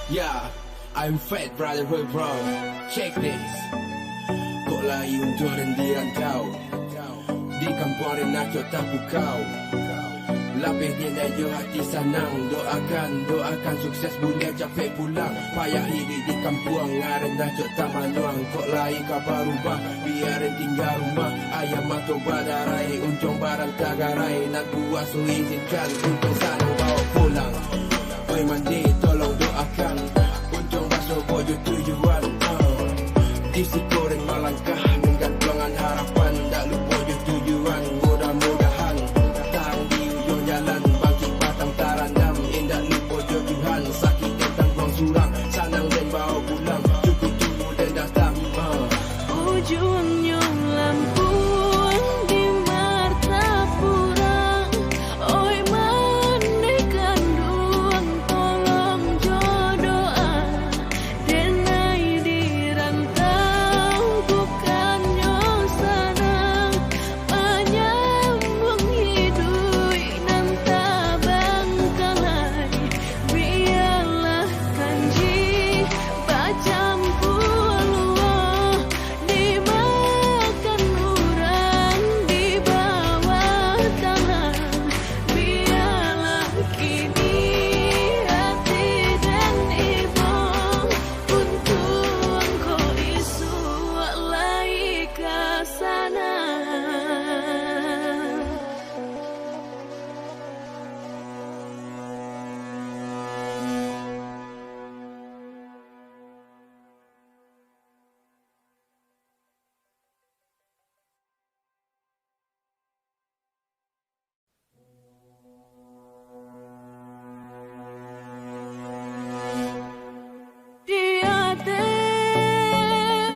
Yeah, I'm fat brother bro. Check this. Kok layung joren di rantau, di kampuan nak tak pukau. Lapihnya nayo hati sanang. Doakan sukses boleh capek pulang. Payah hidup di kampung ngaren dah cok tak manuang. Kok lain kabar rubah biarin tinggal rumah. Ayam atau badarai untung barang tagarai. Nak buat so izinkan untung sana bawa pulang. Oi mandi tolong doakan untung basuh bojo tujuan. Disi goreng malangkah